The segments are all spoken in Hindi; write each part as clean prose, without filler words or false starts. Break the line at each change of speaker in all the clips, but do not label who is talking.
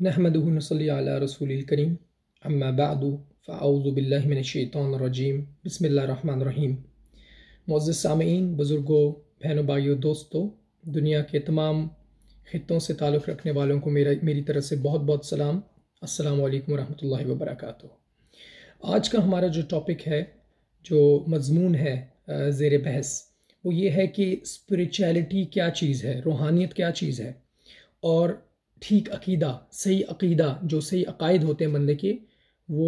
नहमदुहु व नसल्ली अला रसूलिल करीम अम्मा बअदु फ़अऊज़ु बिल्लाहि मिनश्शैतानिर्रजीम बिस्मिल्लाहिर्रहमानिर्रहीम। मुअज़्ज़िज़ सामईन, बुज़ुर्गों, बहनों, भाइयों, दोस्तों, दुनिया के तमाम ख़ित्तों से ताल्लुक़ रखने वालों को मेरी तरफ़ से बहुत बहुत सलाम। अस्सलामु अलैकुम वरहमतुल्लाहि वबरकातुहू। आज का हमारा जो टॉपिक है, जो मज़मून है ज़ेर बहस, वो ये है कि स्पिरिचुअलिटी क्या चीज़ है, रूहानियत क्या चीज़ है, और ठीक सही अक़ीदा, जो सही अक़ाइद होते हैं बंदे के, वो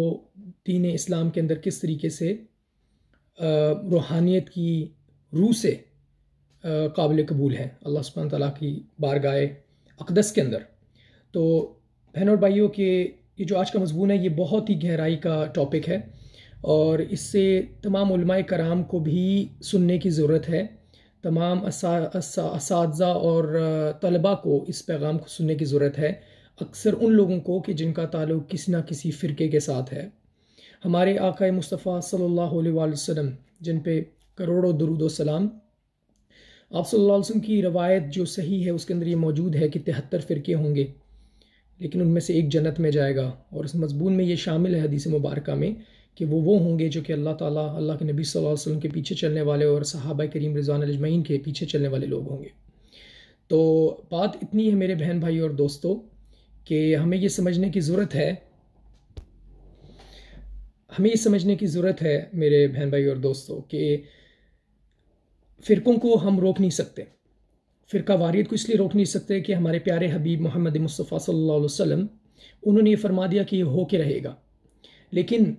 दीन इस्लाम के अंदर किस तरीके से रूहानियत की रूह से काबिल कबूल है अल्लाह सुब्हानहू तआला की बारगाह अक़दस के अंदर। तो बहनों और भाइयों के ये जो आज का मज़मून है, ये बहुत ही गहराई का टॉपिक है और इससे तमाम उलमाए कराम को भी सुनने की ज़रूरत है। तमाम असातिज़ा और तलबा को इस पैगाम को सुनने की ज़रूरत है, अक्सर उन लोगों को कि जिनका ताल्लुक़ किसी न किसी फ़िरके के साथ है। हमारे आक़ा मुस्तफ़ा सल्लल्लाहु अलैहि वसल्लम, जिन पे करोड़ों दुरूद व सलाम, आप सल्लल्लाहु अलैहि वसल्लम की रवायत जो सही है उसके अंदर ये मौजूद है कि 73 फ़िरके होंगे, लेकिन उनमें से एक जन्नत में जाएगा। और इस मज़मून में ये शामिल है हदीस मुबारका में कि वो होंगे जो कि अल्लाह ताला, अल्लाह के नबी सल्लल्लाहु अलैहि वसल्लम के पीछे चलने वाले और सहाबा करीम रिज़वान अजमईन के पीछे चलने वाले लोग होंगे। तो बात इतनी है मेरे बहन भाई और दोस्तों कि हमें ये समझने की ज़रूरत है मेरे बहन भाई और दोस्तों कि फ़िरकों को हम रोक नहीं सकते। फ़िरका वारियत को इसलिए रोक नहीं सकते कि हमारे प्यारे हबीब मोहम्मद मुस्तफ़ा सल्लल्लाहु अलैहि वसल्लम, उन्होंने ये फरमा दिया कि ये हो के रहेगा। लेकिन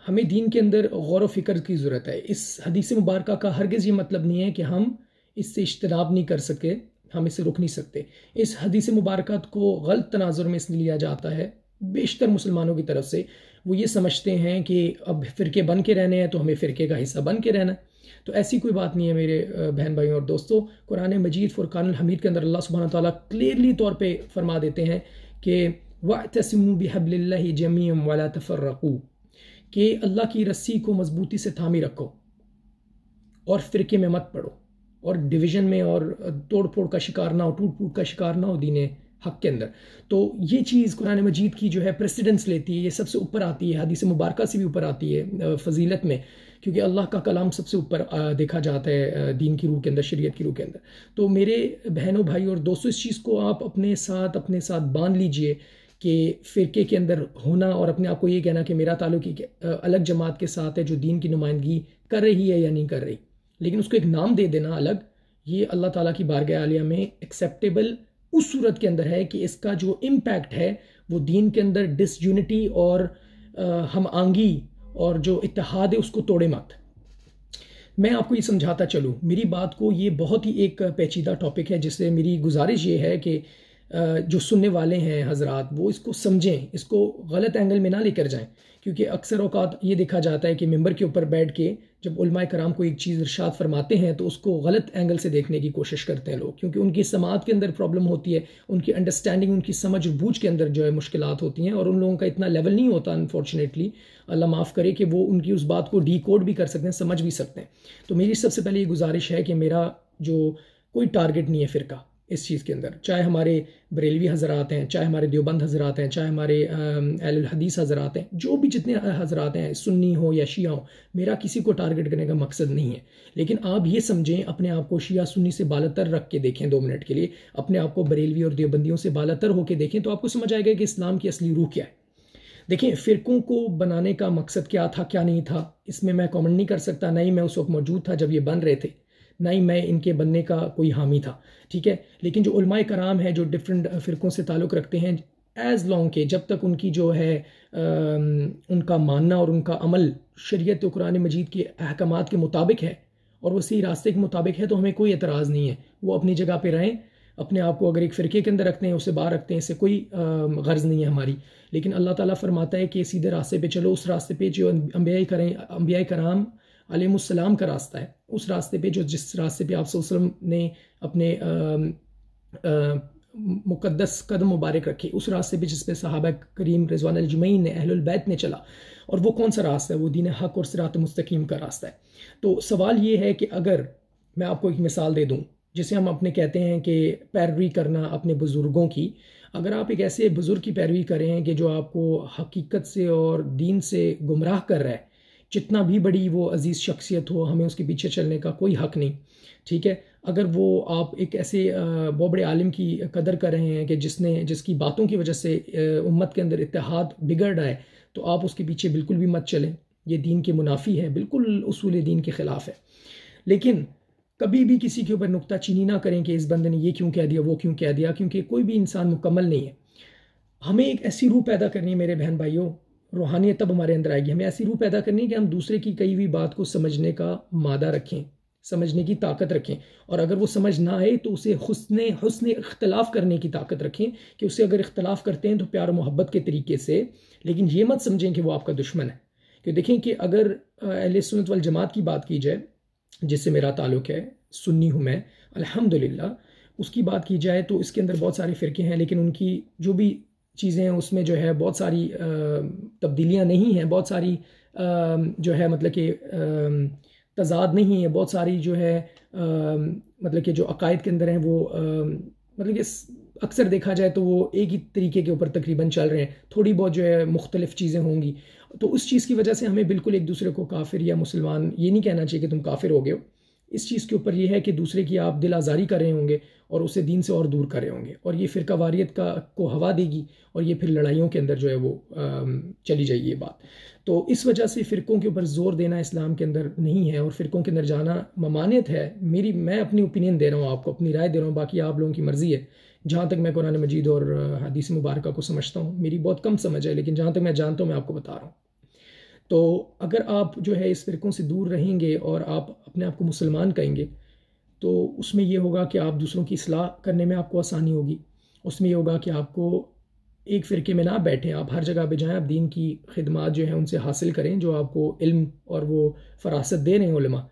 हमें दीन के अंदर गौर व फ़िक्र की ज़रूरत है। इस हदीस मुबारका का हरगिज़ ये मतलब नहीं है कि हम इससे इज्तनाब नहीं कर सके, हम इसे रोक नहीं सकते। इस हदीस मुबारका को गलत तनाजुर में इसलिए लिया जाता है बेशतर मुसलमानों की तरफ से। वो ये समझते हैं कि अब फ़िरके बन के रहने हैं तो हमें फ़िरके का हिस्सा बन के रहना है। तो ऐसी कोई बात नहीं है मेरे बहन भाइयों और दोस्तों। कुरान मजीद फ़ुरक़ानुल हमीद के अंदर अल्लाह सुब्हानहू तआला क्लियरली तौर पे फरमा देते हैं कि वअतसिमू बिहब्लिल्लाहि जमीअन वला तफ़र्रक़ू, कि अल्लाह की रस्सी को मजबूती से थामी रखो और फ़िरके में मत पड़ो और डिवीज़न में और तोड़ फोड़ का शिकार ना हो, टूट फूट का शिकार ना हो दीन हक के अंदर। तो ये चीज़ कुरान मजीद की जो है प्रेसिडेंस लेती है, ये सबसे ऊपर आती है, हदीस मुबारका से भी ऊपर आती है फ़जीलत में, क्योंकि अल्लाह का कलाम सबसे ऊपर देखा जाता है दीन की रूह के अंदर, शरीयत की रूह के अंदर। तो मेरे बहनों भाई और दोस्तों, इस चीज़ को आप अपने साथ बांध लीजिए कि फ़िरके के अंदर होना और अपने आप को ये कहना कि मेरा ताल्लुक़ अलग जमात के साथ है जो दीन की नुमाइंदगी कर रही है या नहीं कर रही, लेकिन उसको एक नाम दे देना अलग, ये अल्लाह ताला की बारगाह आलिया में एक्सेप्टेबल उस सूरत के अंदर है कि इसका जो इम्पैक्ट है वो दीन के अंदर डिसयूनिटी और हम आंगी और जो इत्तेहाद है उसको तोड़े मत। मैं आपको ये समझाता चलूँ, मेरी बात को, ये बहुत ही एक पेचीदा टॉपिक है, जिससे मेरी गुजारिश ये है कि जो सुनने वाले हैं हजरात, वो इसको समझें, इसको गलत एंगल में ना लेकर जाएं, क्योंकि अक्सर औकात ये देखा जाता है कि मिंबर के ऊपर बैठ के जब उलमाए कराम को एक चीज़ इरशाद फरमाते हैं तो उसको गलत एंगल से देखने की कोशिश करते हैं लोग, क्योंकि उनकी समात के अंदर प्रॉब्लम होती है, उनकी अंडरस्टैंडिंग, उनकी समझ बूझ के अंदर जो है मुश्किलात होती हैं, और उन लोगों का इतना लेवल नहीं होता अनफॉर्चुनेटली, अल्लाह माफ़ करे, कि वो उनकी उस बात को डी कोड भी कर सकते हैं, समझ भी सकते हैं। तो मेरी सबसे पहले ये गुजारिश है कि मेरा जो कोई टारगेट नहीं है फ़िरका इस चीज़ के अंदर, चाहे हमारे बरेलवी हज़रात हैं, चाहे हमारे देवबंद हज़रात हैं, चाहे हमारे अहलुल हदीस हज़रात हैं, जो भी जितने हज़रात हैं, सुन्नी हो या शिया हो, मेरा किसी को टारगेट करने का मकसद नहीं है। लेकिन आप ये समझें, अपने आप को शिया सुन्नी से बालातर रख के देखें 2 मिनट के लिए, अपने आप को बरेलवी और देवबंदियों से बालातर होकर देखें, तो आपको समझ आएगा कि इस्लाम की असली रूह क्या है। देखिए, फ़िरकों को बनाने का मकसद क्या था, क्या नहीं था, इसमें मैं कमेंट नहीं कर सकता, ना ही मैं उस वक्त मौजूद था जब ये बन रहे थे, ना ही मैं इनके बनने का कोई हामी था, ठीक है। लेकिन जो उलमाए कराम हैं, जो डिफरेंट फ़िरकों से ताल्लुक़ रखते हैं, एज़ लॉन्ग के जब तक उनकी जो है उनका मानना और उनका अमल शरीयत और कुरान मजीद के अहकामात के मुताबिक है और वो सही रास्ते के मुताबिक है, तो हमें कोई एतराज़ नहीं है, वो अपनी जगह पे रहें। अपने आप को अगर एक फ़िरके के अंदर रखते हैं, उसे बाहर रखते हैं, इससे कोई गर्ज़ नहीं है हमारी। लेकिन अल्लाह ताला फरमाता है कि सीधे रास्ते पे चलो, उस रास्ते पे जो अंबिया कराम अलैहिमुस्सलाम का रास्ता है, उस रास्ते पे, जिस रास्ते पे आप सल्लल्लाहु अलैहि वसल्लम ने अपने मुक़द्दस कदम मुबारक रखे, उस रास्ते पे जिस पे सहाबा करीम रिज़वान अजमईन ने, अहलुल बैत ने चला, और वो कौन सा रास्ता है? वो दीन हक और सिरात मुस्तकीम का रास्ता है। तो सवाल ये है कि अगर मैं आपको एक मिसाल दे दूँ, जिसे हम अपने कहते हैं कि पैरवी करना अपने बुज़ुर्गों की, अगर आप एक ऐसे बुज़ुर्ग की पैरवी करें कि जो आपको हकीकत से और दीन से गुमराह कर रहा है, जितना भी बड़ी वो अजीज़ शख्सियत हो, हमें उसके पीछे चलने का कोई हक़ नहीं, ठीक है। अगर वो आप एक ऐसे बहुत बड़े आलिम की कदर कर रहे हैं कि जिसकी बातों की वजह से उम्मत के अंदर इत्तेहाद बिगड़ रहा है, तो आप उसके पीछे बिल्कुल भी मत चलें। ये दीन के मुनाफी है, बिल्कुल उसूल दीन के ख़िलाफ़ है। लेकिन कभी भी किसी के ऊपर नुक्ताचीनी ना करें कि इस बंदे ने ये क्यों कह दिया, वो क्यों कह दिया, क्योंकि कोई भी इंसान मुकम्मल नहीं है। हमें एक ऐसी रूह पैदा करनी है मेरे बहन भाइयों, रूहानियत तब हमारे अंदर आएगी। हमें ऐसी रूह पैदा करनी है कि हम दूसरे की कही हुई बात को समझने का मादा रखें, समझने की ताकत रखें, और अगर वो समझ ना आए तो उसे हुस्न इख्तलाफ करने की ताकत रखें कि उससे अगर इख्तलाफ करते हैं तो प्यार और मोहब्बत के तरीके से, लेकिन ये मत समझें कि वो आपका दुश्मन है। कि देखें कि अगर अहले सुन्नत वल जमात की बात की जाए, जिससे मेरा ताल्लुक़ है, सुन्नी हूँ मैं अल्हम्दुलिल्लाह, उसकी बात की जाए तो इसके अंदर बहुत सारे फ़िरके हैं, लेकिन उनकी जो भी चीज़ें हैं उसमें जो है बहुत सारी तब्दीलियाँ नहीं हैं, बहुत सारी जो है मतलब कि तज़ाद नहीं है, बहुत सारी जो है मतलब कि जो अकायद के अंदर हैं वो मतलब कि अक्सर देखा जाए तो वो एक ही तरीके के ऊपर तकरीबन चल रहे हैं, थोड़ी बहुत जो है मुख्तलिफ़ चीज़ें होंगी। तो उस चीज़ की वजह से हमें बिल्कुल एक दूसरे को काफिर या मुसलमान ये नहीं कहना चाहिए कि तुम काफिर हो गए हो। इस चीज़ के ऊपर ये है कि दूसरे की आप दिल आज़ारी कर रहे होंगे और उसे दीन से और दूर कर रहे होंगे, और ये फ़िरका वारियत को हवा देगी, और ये फिर लड़ाइयों के अंदर जो है वो चली जाएगी ये बात। तो इस वजह से फ़िरकों के ऊपर ज़ोर देना इस्लाम के अंदर नहीं है, और फ़िरकों के अंदर जाना ममानियत है। मैं अपनी ओपिनियन दे रहा हूँ आपको, अपनी राय दे रहा हूँ, बाकी आप लोगों की मर्ज़ी है। जहाँ तक मैं कुरान मजीद और हदीस मुबारक को समझता हूँ, मेरी बहुत कम समझ है, लेकिन जहाँ तक मैं जानता हूँ मैं आपको बता रहा हूँ। तो अगर आप जो है इस फ़िरकों से दूर रहेंगे और आप अपने आप को मुसलमान कहेंगे, तो उसमें ये होगा कि आप दूसरों की इस्लाह करने में आपको आसानी होगी। उसमें ये होगा कि आपको एक फ़िरके में ना बैठें, आप हर जगह पे जाएँ, आप दीन की खिदमत जो है उनसे हासिल करें, जो आपको इल्म और वो फ़रासत दे रहे हैं उलमा।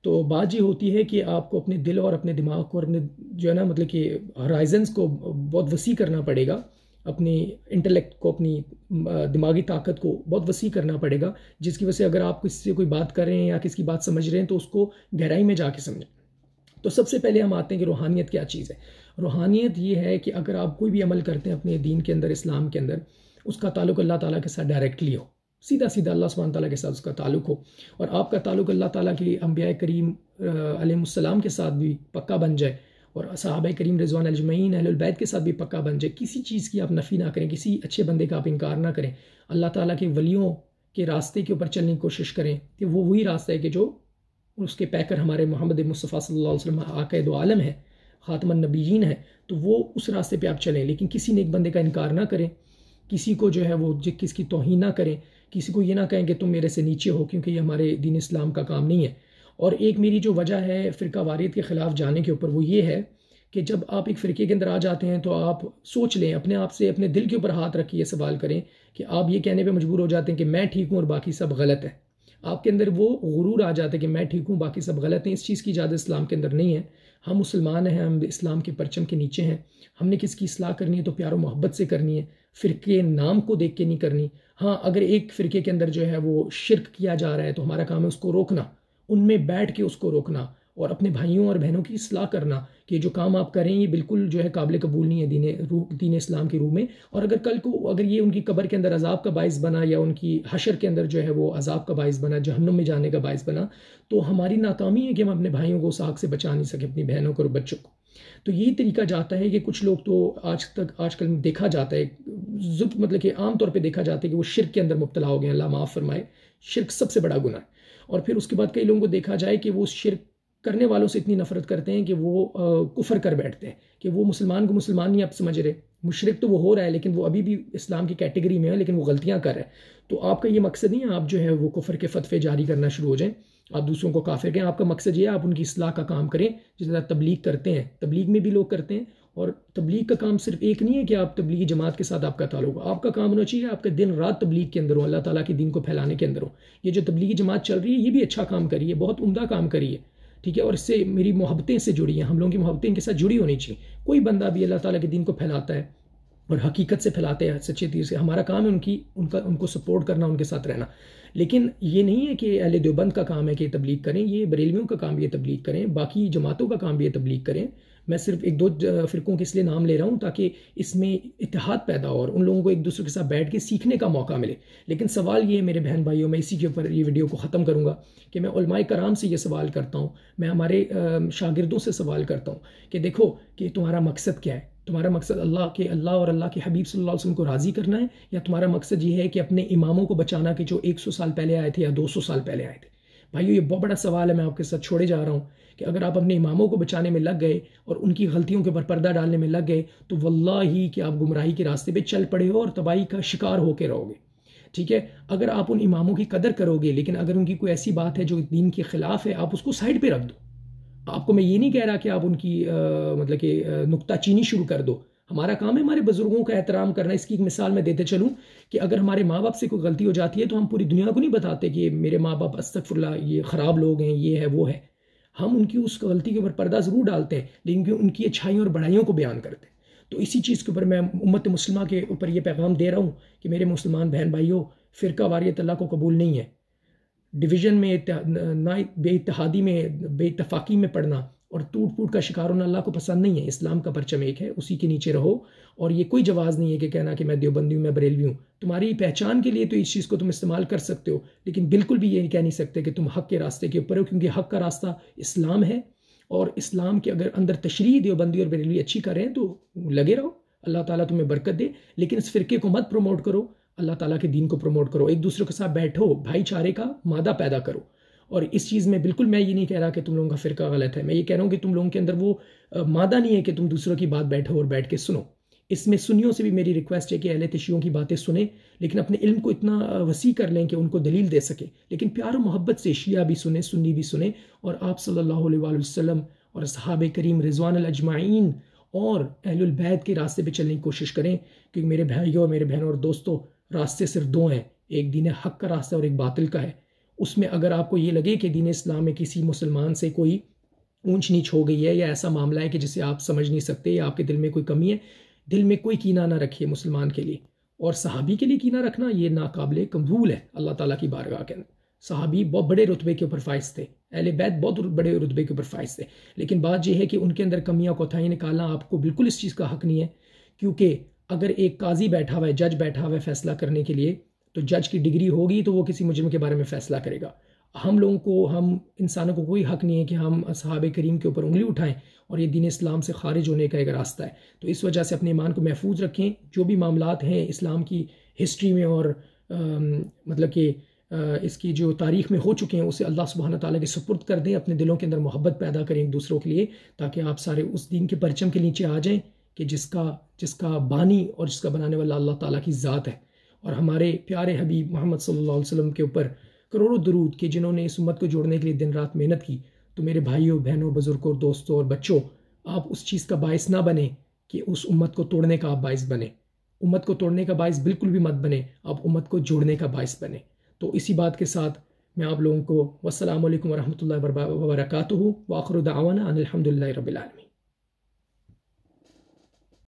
तो बात ये होती है कि आपको अपने दिल और अपने दिमाग को और अपने जो है ना मतलब कि हॉराइज़न्स को बहुत वसी करना पड़ेगा, अपनी इंटेलेक्ट को, अपनी दिमागी ताकत को बहुत वसी करना पड़ेगा, जिसकी वजह से अगर आप किसी से कोई बात कर रहे हैं या किसी की बात समझ रहे हैं तो उसको गहराई में जाके समझें। तो सबसे पहले हम आते हैं कि रूहानियत क्या चीज़ है। रूहानियत ये है कि अगर आप कोई भी अमल करते हैं अपने दीन के अंदर, इस्लाम के अंदर, उसका ताल्लुक़ अल्लाह ताला के साथ डायरेक्टली हो, सीधा सीधा अल्लाह सुब्हानहू तआला के साथ उसका ताल्लुक़ हो, और आपका ताल्लुक़ अल्लाह ताला के अंबिया करीम अलैहिस्सलाम के साथ भी पक्का बन जाए, और सहाबा करीम रिज़वान अजमईन अहलुल बैत के साथ भी पक्का बन जाए। किसी चीज़ की आप नफ़ी ना करें, किसी अच्छे बंदे का आप इनकार ना करें, अल्लाह ताला के वलियों के रास्ते के ऊपर चलने की कोशिश करें कि वो वही रास्ता है कि जो उसके पैकर हमारे मोहम्मद मुस्तफ़ा सल्लल्लाहु अलैहि वसल्लम आक़ाए दो आलम है, ख़ातमुन नबीयीन है, तो वो उस रास्ते पे आप चलें। लेकिन किसी नेक बंदे का इनकार ना करें, किसी को जो है वो किसकी तौहीन ना करें, किसी को ये ना कहें कि तुम मेरे से नीचे हो, क्योंकि ये हमारे दीन इस्लाम का काम नहीं है। और एक मेरी जो वजह है फ़िरका वारियत के ख़िलाफ़ जाने के ऊपर, वो ये है कि जब आप एक फ़िरके के अंदर आ जाते हैं तो आप सोच लें, अपने आप से अपने दिल के ऊपर हाथ रख के ये सवाल करें कि आप ये कहने पे मजबूर हो जाते हैं कि मैं ठीक हूँ और बाकी सब गलत है। आपके अंदर वो गुरूर आ जाता है कि मैं ठीक हूँ, बाकी सब गलत हैं। इस चीज़ की इजाज़त इस्लाम के अंदर नहीं है। हम मुसलमान हैं, हम इस्लाम के परचम के नीचे हैं। हमने किसकी इस्लाह करनी है तो प्यार और मोहब्बत से करनी है, फ़िरके नाम को देख के नहीं करनी। हाँ, अगर एक फ़िरके के अंदर जो है वो शिर्क किया जा रहा है तो हमारा काम है उसको रोकना, उनमें बैठ के उसको रोकना, और अपने भाइयों और बहनों की इस्लाह करना कि जो काम आप करें ये बिल्कुल जो है काबिल कबूल नहीं है दीन इस्लाम के रूह में। और अगर कल को अगर ये उनकी कब्र के अंदर अज़ाब का बाइस बना, या उनकी हशर के अंदर जो है वो अज़ाब का बाइस बना, जहन्नुम में जाने का बाइस बना, तो हमारी नाकामी है कि हम अपने भाइयों को उस आग से बचा नहीं सके, अपनी बहनों को और बच्चों को। तो यही तरीका जाता है कि कुछ लोग तो आजकल देखा जाता है, मतलब कि आम तौर पर देखा जाता है कि वो शिर्क के अंदर मुब्तला हो गए, अल्लाह माफ़ फरमाए। शिर्क सबसे बड़ा गुनाह है। और फिर उसके बाद कई लोगों को देखा जाए कि वो शिर्क करने वालों से इतनी नफरत करते हैं कि वो कुफर कर बैठते हैं, कि वो मुसलमान को मुसलमान नहीं आप समझ रहे, मुशरिक तो वो हो रहा है लेकिन वो अभी भी इस्लाम की कैटेगरी में है, लेकिन वो गलतियां कर रहा है। तो आपका ये मकसद नहीं है आप जो है वो कुफर के फतवे जारी करना शुरू हो जाएं, आप दूसरों को काफिर कहें। आपका मकसद ये है आप उनकी इस्लाह का काम करें, जिस तरह तबलीग करते हैं, तबलीग में भी लोग करते हैं। और तबलीग का काम सिर्फ एक नहीं है कि आप तबलीगी जमात के साथ आपका ताल्लुक, आपका काम होना चाहिए आपका दिन रात तबलीग के अंदर हो, अल्लाह ताला के दीन को फैलाने के अंदर हो। ये जो तबलीगी जमात चल रही है ये भी अच्छा काम करी है, बहुत उम्दा काम करी है, ठीक है। और इससे मेरी मोहब्बतें से जुड़ी हैं, हम लोगों की मोहब्बतें इनके साथ जुड़ी होनी चाहिए। कोई बंदा भी अल्लाह ताला के दीन को फैलाता है, और हकीकत से फैलाते हैं सच्चे तीर से। हमारा काम है उनको सपोर्ट करना, उनके साथ रहना। लेकिन ये नहीं है कि अहले देवबंद का काम है कि तबलीग करें, ये बरेलवियों का काम भी है तबलीग करें, बाकी जमातों का काम भी है तबलीग करें। मैं सिर्फ एक दो फ़िरक़ों के इसलिए नाम ले रहा हूँ ताकि इसमें इत्तेहाद पैदा हो और उन लोगों को एक दूसरे के साथ बैठ के सीखने का मौका मिले। लेकिन सवाल ये है मेरे बहन भाइयों, मैं इसी के ऊपर ये वीडियो को ख़त्म करूँगा कि मैं उलमाए कराम से ये सवाल करता हूँ, मैं हमारे शागिर्दों से सवाल करता हूँ कि देखो कि तुम्हारा मकसद क्या है? तुम्हारा मकसद अल्लाह और अल्लाह के हबीब सल्लल्लाहु अलैहि वसल्लम को राज़ी करना है, या तुम्हारा मकसद ये है कि अपने इमामों को बचाना कि जो 100 साल पहले आए थे या 200 साल पहले आए थे? भाइयों, ये बहुत बड़ा सवाल है, मैं आपके साथ छोड़े जा रहा हूँ कि अगर आप अपने इमामों को बचाने में लग गए और उनकी गलतियों के ऊपर पर्दा डालने में लग गए तो वल्लाही कि आप गुमराही के रास्ते पे चल पड़े हो और तबाही का शिकार होकर रहोगे। ठीक है, अगर आप उन इमामों की कदर करोगे, लेकिन अगर उनकी कोई ऐसी बात है जो दीन के खिलाफ है, आप उसको साइड पे रख दो। आपको मैं ये नहीं कह रहा कि आप उनकी मतलब कि नुक्ताचीनी शुरू कर दो। हमारा काम है हमारे बुजुर्गों का एहतराम करना। इसकी एक मिसाल मैं देते चलूँ कि अगर हमारे माँ बाप से कोई गलती हो जाती है तो हम पूरी दुनिया को नहीं बताते कि मेरे माँ बाप अस्तगफुरुल्लाह ये ख़राब लोग हैं, ये है वो है। हम उनकी उस गलती के ऊपर पर्दा ज़रूर डालते हैं, लेकिन उनकी अच्छाइयों और बढ़ाइयों को बयान करते हैं। तो इसी चीज़ के ऊपर मैं उम्मत मुस्लिमा के ऊपर ये पैगाम दे रहा हूँ कि मेरे मुसलमान बहन भाइयों, फ़िरका वारियत अल्लाह को कबूल नहीं है। डिवीज़न में ना बेइत्तेहादी में बेइत्तफाकी में पड़ना और टूट फूट का शिकार होना अल्लाह को पसंद नहीं है। इस्लाम का परचम एक है, उसी के नीचे रहो। और ये कोई जवाज़ नहीं है कि कहना कि मैं देवबंदी हूँ, मैं बरेलवी हूँ। तुम्हारी पहचान के लिए तो इस चीज़ को तुम इस्तेमाल कर सकते हो, लेकिन बिल्कुल भी ये कह नहीं सकते कि तुम हक़ के रास्ते के ऊपर हो, क्योंकि हक़ का रास्ता इस्लाम है। और इस्लाम के अगर अंदर तशरीह देवबंदी और बरेलवी अच्छी करें तो लगे रहो, अल्लाह ताला तुम्हें बरकत दे। लेकिन इस फ़िरके को मत प्रमोट करो, अल्लाह ताला के दीन को प्रमोट करो। एक दूसरे के साथ बैठो, भाईचारे का मादा पैदा करो। और इस चीज़ में बिल्कुल मैं ये नहीं कह रहा कि तुम लोगों का फ़िरका गलत है। मैं ये कह रहा हूँ कि तुम लोगों के अंदर वो मादा नहीं है कि तुम दूसरों की बात बैठो और बैठ के सुनो। इसमें सुन्नियों से भी मेरी रिक्वेस्ट है कि अहले तशय्युओं की बातें सुने, लेकिन अपने इल्म को इतना वसी कर लें कि उनको दलील दे सके। लेकिन प्यार और मोहब्बत से शिया भी सुने, सुन्नी भी सुने, और आप सल्लल्लाहु अलैहि वसल्लम और सहाबे करीम रिज़वान अजमाइन और अहलुल बैत के रास्ते पे चलने की कोशिश करें। क्योंकि मेरे भाइयों, मेरे बहनों और दोस्तों, रास्ते सिर्फ दो हैं, एक दीन हक़ का रास्ता और एक बातिल का है। उसमें अगर आपको ये लगे कि दीन इस्लाम में किसी मुसलमान से कोई ऊंच नीच हो गई है या ऐसा मामला है कि जिसे आप समझ नहीं सकते या आपके दिल में कोई कमी है, दिल में कोई कीना ना रखिए मुसलमान के लिए। और सहाबी के लिए कीना रखना ये नाकाबिले कबूल है अल्लाह ताला की बारगाह के अंदर। सहाबी बहुत बड़े रुतबे के ऊपर फाइज थे, अहले बैत बहुत बड़े रुतबे के ऊपर फाइज थे, लेकिन बात यह है कि उनके अंदर कमियाँ कोताही निकालना आपको बिल्कुल इस चीज़ का हक़ नहीं है। क्योंकि अगर एक काजी बैठा हुआ है, जज बैठा हुआ है फ़ैसला करने के लिए, तो जज की डिग्री होगी तो वो किसी मुजरिम के बारे में फ़ैसला करेगा। हम लोगों को, हम इंसानों को कोई हक़ नहीं है कि हम असहाबे करीम के ऊपर उंगली उठाएं, और ये दीन इस्लाम से खारिज होने का एक रास्ता है। तो इस वजह से अपने ईमान को महफूज रखें। जो भी मामलात हैं इस्लाम की हिस्ट्री में और मतलब कि इसकी जो तारीख़ में हो चुके हैं, उसे अल्लाह सुब्हाना ताला के सुपुर्द कर दें। अपने दिलों के अंदर मोहब्बत पैदा करें एक दूसरों के लिए, ताकि आप सारे उस दीन के परचम के नीचे आ जाएं कि जिसका बानी और जिसका बनाने वाला अल्लाह ताला की ज़ात है। और हमारे प्यारे हबीब मोहम्मद सल्लल्लाहु अलैहि वसल्लम के ऊपर करोड़ों दुरूद कि जिन्होंने इस उम्मत को जोड़ने के लिए दिन रात मेहनत की। तो मेरे भाइयों, बहनों, बुजुर्गों, दोस्तों और बच्चों, आप उस चीज़ का बायस ना बने कि उस उम्मत को तोड़ने का आप बायस बने। उम्मत को तोड़ने का बायस बिल्कुल भी मत बने, आप उम्मत को जोड़ने का बायस बने। तो इसी बात के साथ मैं आप लोगों को वस्सलामु अलैकुम वरहमतुल्लाहि वबरकातुहू व आखिरु दावाना अनिल हम्दुलिल्लाहि रब्बिल आलमीन।